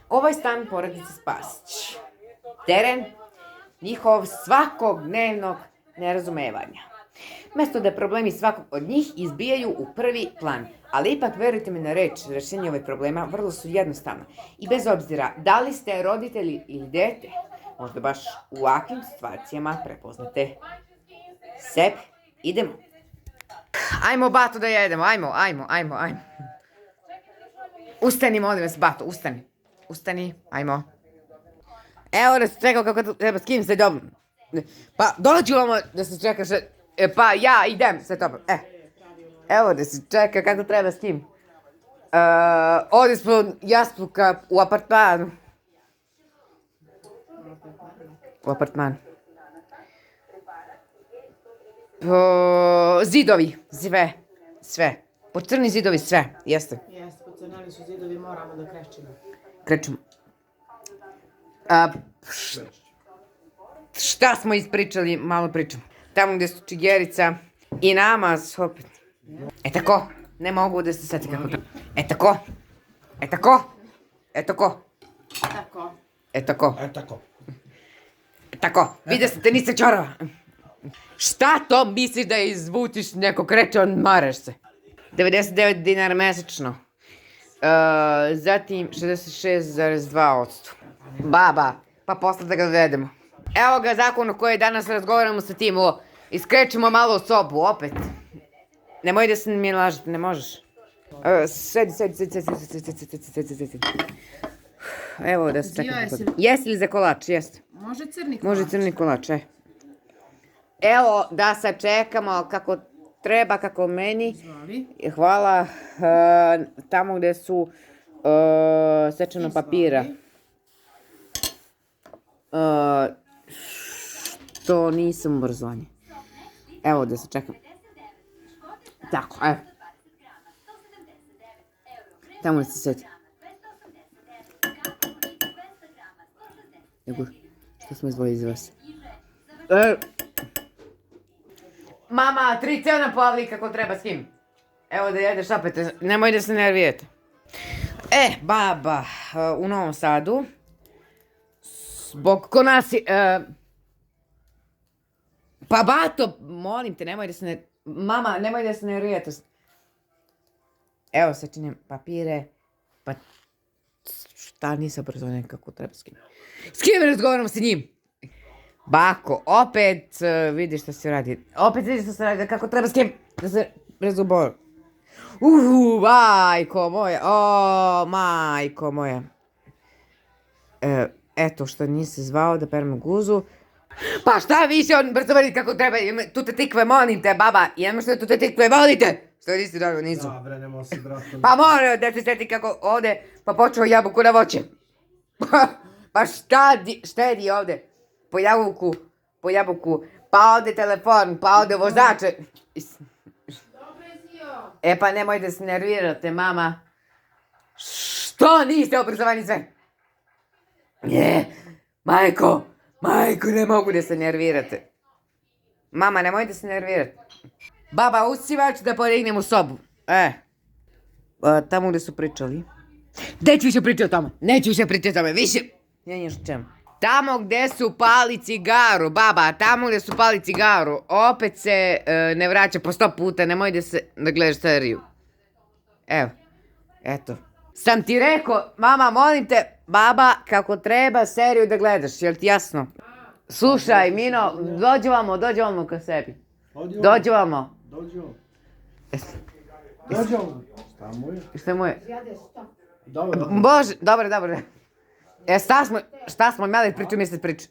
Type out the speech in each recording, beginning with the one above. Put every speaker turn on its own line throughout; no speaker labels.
Ovaj stan porodice Spasić. Teren njihov svakodnevnog nerazumevanja. Mesto da problemi svakog od njih izbijaju u prvi plan. Ali ipak, verujte mi na reč, rešenje ovih problema vrlo su jednostavna. I bez obzira da li ste roditelji ili dete, možda baš u ovakvim situacijama prepoznate sebe. Idemo. Ajmo, Bato, da jedemo. Ajmo. Ustani, molim vas, Bato, ustani. Ustani, ajmo. Evo da se čekao kako treba, s kim se dobro. Pa, dođi ovamo da se čekaš. Pa, ja idem sa tobom. Evo da se čeka kako treba, s kim. Ovdje smo jaspuka u apartmanu. U apartmanu. Zidovi, sve. Po crni zidovi, sve, jeste.
Jeste, pocrneli su zidovi, moramo da krećemo.
Krećemo. Šta smo ispričali, malo pričam. Tamo gdje su Čigerica i nama opet. Tako, ne mogu da se seti kako to. Tako, vidio sam te niste čorava. Šta to misliš da izvutiš neko kreće, on mareš se. 99 dinara mesečno. Zatim 66,2%. Baba, pa posle da ga dovedemo. Evo ga zakon o kojoj danas razgovaramo sa tim. Iskrećemo malo u sobu, opet. Nemoj da se mi lažete, ne možeš. Sedi. Evo da se čekam. Jesi li za kolač? Jeste.
Može crni kolač.
Može crni kolač, Evo da se čekamo kako treba, kako meni. Hvala. Tamo gde su sečeno papira. Što nisam obrazovanje. Evo da se čekam. Tako, Tamo da se seti. Što smo izvoli iz vas? Mama, 3 cena plavli kako treba, s kim? Evo da jedeš opet, nemoj da se nervijete. Baba, u Novom Sadu, zbog konasi, pa Bato, molim te, nemoj da se ne, mama, nemoj da se nervijete. Evo, sačinjem papire, pa šta nisam obrazovanja kako treba, s kim? S kim razgovaramo sa njim? Bako, opet vidiš što se radi. Kako treba s kim da se razuboru. Majko moja. Eto što nisi zvao da perem guzu. Pa šta više on brzo vidi kako treba. Tu te tikve, molim te, baba. Idemo što tu te tikve, volite. Što nisi dobro, nisu.
Zabrenemo se, brate.
Pa mora da se sjeti kako ovde, pa počeo jabuku na voće. Pa štedi ovde. Po jabuku, pa ovde telefon, pa ovde vozače. Pa nemoj da se nervirate, mama. Što niste obrazovani sve? Majko, ne mogu da se nervirate. Mama, nemoj da se nervirate. Baba, usivač da podignem u sobu. Tamo gde su pričali. Neću više pričati o tome, više. Tamo gde su pali cigaru, baba, opet se ne vraća po 100 puta, nemoj da gledaš seriju. Eto. Sam ti rekao, mama, molim te, baba, kako treba seriju da gledaš, jel ti jasno? Slušaj, Mino, dođi vamo ka sebi. Dođi vamo. Šta mu je? Bože, dobro. Šta smo imali priču, misli priču?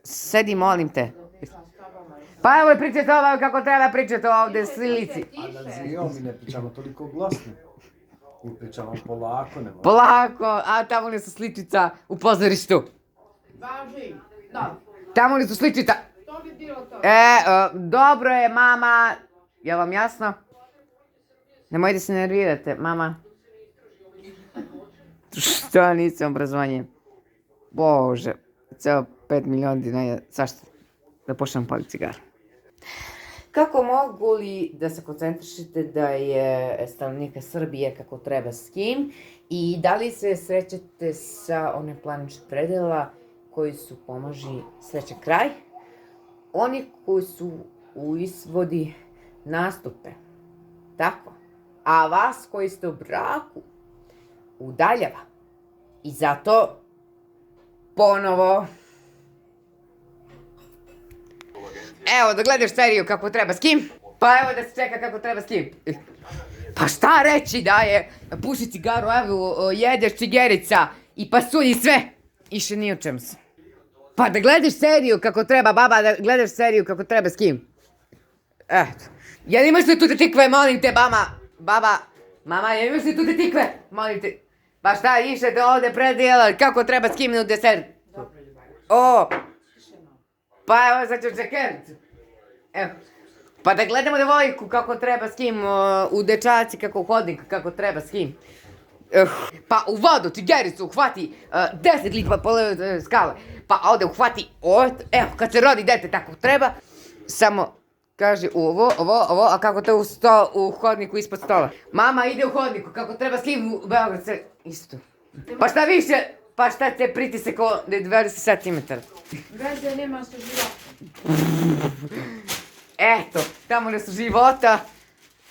Sedi, molim te. Pa evo pričajte ovo kako treba pričati ovdje s lici.
A da mi ne pričamo toliko glasno. Mi pričamo polako, ne možemo.
Polako, a tamo li su sličica u pozorištu?
Važi, da.
Tamo li su sličica?
To bi bilo to.
Dobro je, mama. Je vam jasno? Nemoj da se nervirate, mama. Što nisam obrazovanje? Bože, ceo 5 miliona dinara, zašto? Da počnem pali cigaru. Kako mogu li da se koncentrišete da je stanovnika Srbije kako treba s kim i da li se srećete sa onim planom predela koji su pomaži sreće kraj? Oni koji su u izvodi nastupe, tako, a vas koji ste u braku udaljava i zato ponovo evo da gledaš seriju kako treba s kim, pa evo da se čeka kako treba s kim. Pa šta reći da je, puši cigaru, evo jedeš cigerica i pasulj i sve. Iše ni o čem se. Pa da gledaš seriju kako treba, baba, da gledaš seriju kako treba s kim. Eto. Jel imaš li tu te tikve, molim te, baba, mama, jel imaš li tu te tikve, molim te. Pa šta išete ovdje predijela, kako treba s kim u desert? O, pa evo sad ću čekericu. Evo. Pa da gledamo devojku kako treba s kim, u dečaci, kako u hodnik, kako treba s kim. Pa u vodu, cigericu uhvati 10 litva poleve skale. Pa ovdje uhvati, evo, kad se rodi dete tako treba, samo kaže ovo, a kako to u hodniku ispod stola. Mama ide u hodniku, kako treba s kim u Beograd se, isto. Pa šta više, pa šta te pritisak o 20 cm.
Veze nema sa života.
Eto, tamo gdje su života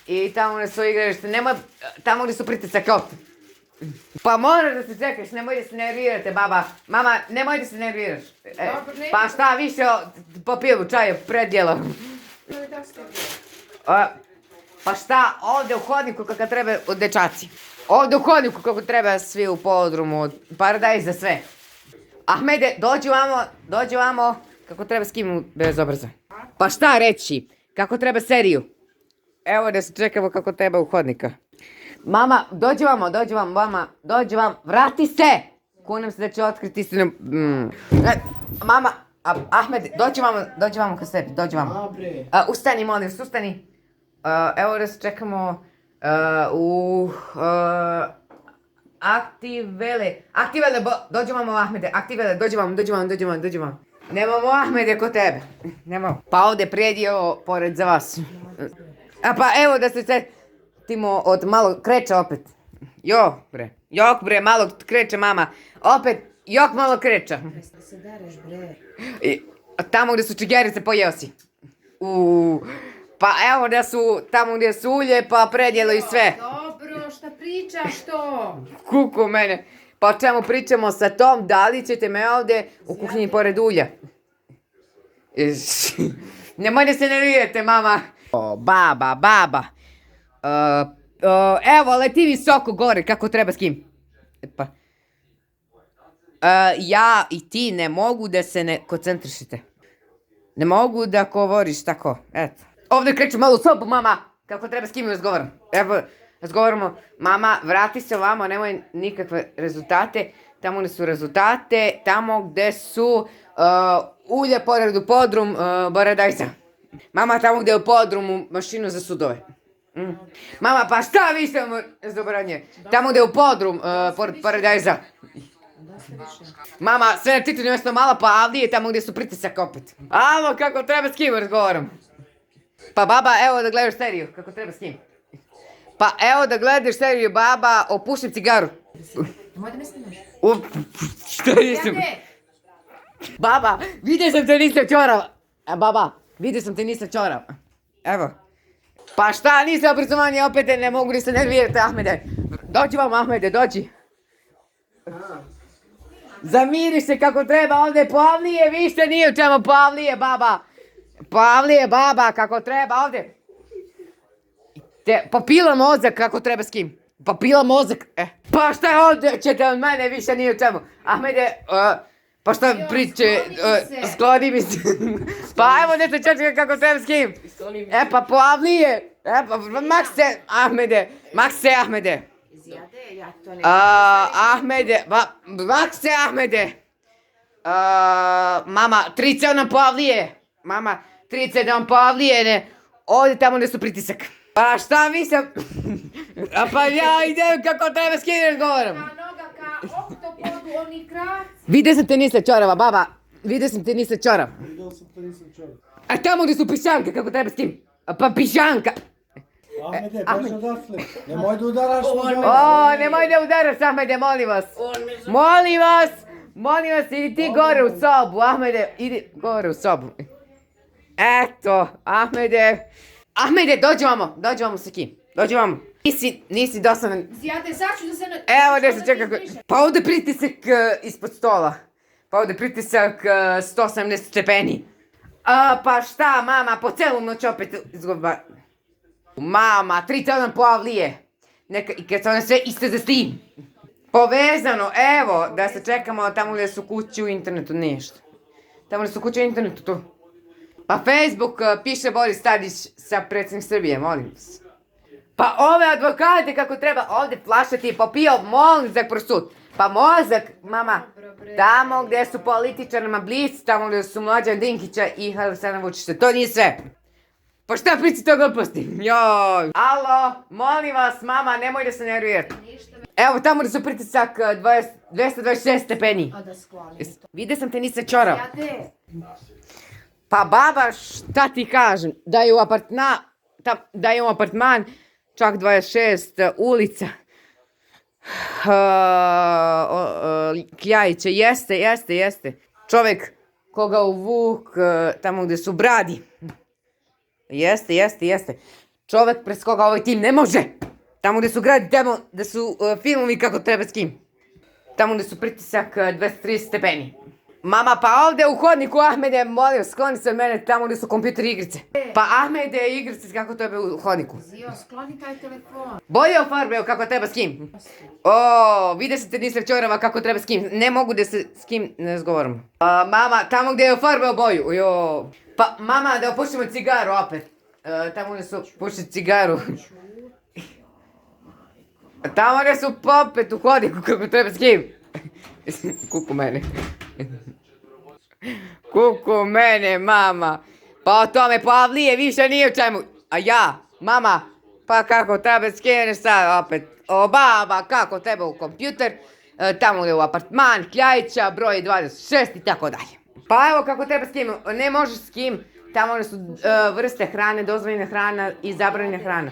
i tamo gdje su igralište, nemoj, tamo gdje su pritisak opet. Pa moraš da se čekaš, nemoj da se nervirate, baba. Mama, nemoj da se nerviraš. Pa šta više po pivu čaju predjelo. Pa šta, ovdje u hodniku kako treba od dečaci. Ovdje u hodniku kako treba svi u podrumu, paradajz za sve. Ahmede, dođi vamo, kako treba s kim bez obraza. Pa šta reći, kako treba seriju. Evo da se čekamo kako treba u hodnika. Mama, dođi vam, vrati se! Kunem se da će otkriti istinu. Mama, Ahmed, dođi vamo ka sebi, dođi vamo.
Dobre.
Ustani, molim, ustani. Evo da se čekamo u Aktivele, dođi vamo Ahmede, Aktivele, dođi vamo. Nemamo Ahmede ko tebe, nemamo. Pa ovdje prijedio pored za vas. Pa evo da se setimo od malo kreća opet. Jok bre, malo kreće mama. Opet, jok malo kreća.
Da se dareš bre.
Tamo gdje su čigerice pojeo si. Pa evo da su tamo gdje su ulje pa predjelo i sve.
Dobro, šta pričaš to?
Kuku mene. Pa o čemu pričamo sa tom, da li ćete me ovdje u kuhinji pored ulja? Nemoj da se nervirate, mama. Baba. Evo, leti visoko gore, kako treba s kim? Pa. Ja i ti ne mogu da se ne koncentrišite. Ne mogu da govoriš tako, eto. Ovdje kreću malo u sobu, mama, kako treba s kim razgovaram. Evo, razgovaramo, mama, vrati se ovamo, nemoj nikakve rezultate. Tamo gdje su rezultate, tamo gdje su ulje pored u podrum paradajza. Mama, tamo gdje je u podrumu mašinu za sudove. Mama, pa šta vi ste zabranje? Tamo gdje je u podrum pored paradajza. Mama, sve na titulju mjesto malo, pa Avdije tamo gdje su pritisak opet. Alo, kako treba s kim razgovaram? Pa baba, evo da gledaš seriju, kako treba s kim? Pa evo da gledaš seriju, baba, opušim cigaru.
Moj da ne snimaš.
Šta nisam? Baba, vidio sam te nisam čorav. Baba, vidio sam te nisam čorav. Evo. Pa šta, nisam obrazovanje, opet ne mogu ni se nervirati, Ahmede. Dođi vam, Ahmede, dođi. Zamiri se kako treba ovdje, Pavlije, više nije u čemu, Pavlije, baba, kako treba ovdje. Papila mozak kako treba s kim. Papila mozak, Pa šta je ovdje, ćete od mene, više nije u čemu. Ahmede, pa šta priče, skloni mi se. Pa evo da se čečka kako treba s kim. Pa Pavlije, pa Makse Ahmede.
Izjade, ja to ne...
Ahmede, Makse Ahmede. Mama, trice nam Pavlije. Mama, trice nam Pavlije, ne. Ovdje tamo gdje su pritisak. Pa šta vi sam... Pa ja idem kako treba s kim razgovaram.
Ta noga ka oktopodu, oni kravci.
Vidio sam te nisam čorava, baba. Vidio sam te nisam čorav.
Vidio sam te nisam čorav.
A tamo gdje su pišanke, kako treba s kim? Pa pišanka.
Ahmede,
Ahmed.
beži odatle. Nemoj da udaraš
O, nemoj da udaraš, Ahmede, molim vas. Molim vas, idi ti gore u sobu, Ahmede, idi gore u sobu. Eto, Ahmede, dođi vamo sa kim, dođi vamo. Nisi dosadan.
Zijade, sad ću da se...
Evo nešto, čekaj. Pa ovdje pritisak ispod stola. Pa ovdje pritisak 180 stepeni. Pa šta, mama, po celu noć opet izguba. Mama, 3 Pavlije. I kad se one sve iste za Steam. Povezano, evo, da se čekamo tamo gdje su kući u internetu, nešto. Tamo gdje su kući u internetu, tu. Pa Facebook piše Boris Tadić sa predsjednik Srbije, molim vas. Pa ove advokate kako treba ovdje flaša ti je popio mozak prosut. Pa mozak, mama, tamo gdje su političarima blic, tamo gdje su Mlađan Dinkića i Aleksandra Vučića, to nije sve. Pa šta pričate to gluposti? Joj. Alo, molim vas, mama, nemoj da se nervirate. Evo tamo gdje su pritisak 226 stepeni.
A da skloni.
Vide sam te nisi čorao.
Zijade,
Pa baba, šta ti kažem, da je u apartman, čak 26 ulica. Kljajića, jeste. Čovjek koga uvuk tamo gdje su bradi. Jeste. Čovjek pres koga ovaj tim ne može. Tamo gdje su gradi, tamo gdje su filmovi kako treba s kim. Tamo gdje su pritisak 230 stepeni. Mama, pa ovdje u hodniku, Ahmede, molim, skloni se od mene tamo gdje su kompjuter igrice. Pa Ahmede, igrice kako treba u hodniku.
Zio, skloni taj telefon.
Boje ofarbeo kako treba s kim. O, vide se te nisam čorava kako treba s kim. Ne mogu da se s kim ne razgovaram. Mama, tamo gdje je ofarbeo boju. Jo. Pa mama, da opušimo cigaru opet. Tamo gdje su pušili cigaru. Tamo gdje su popet u hodniku kako treba s kim. Kuku mene, mama. Pa o tome Pavlije više nije u čemu. A ja, mama, pa kako tebe skeneš sad opet. O baba, kako tebe u kompjuter. Tamo je u apartman, Kljajića, broj 26 i tako dalje. Pa evo kako tebe s kim, ne možeš s kim. Tamo su vrste hrane, dozvoljena hrana i zabranjena hrana.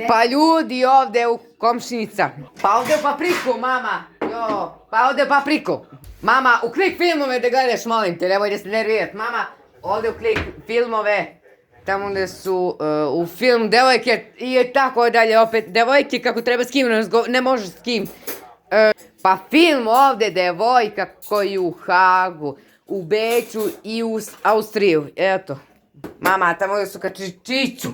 Pa ljudi ovdje u komšinica. Pa ovdje u papriku, mama. Jo, pa ovdje u papriku. Mama, u klik filmove da gledaš, molim te, nemoj da se nervirat. Mama, ovdje u klik filmove. Tamo gdje su u film devojke i tako dalje, opet devojke kako treba s kim, ne možeš s kim. Pa film ovdje devojka koji u Hagu, u Beču i u Austriju, eto. Mama, tamo gdje su kačičiću.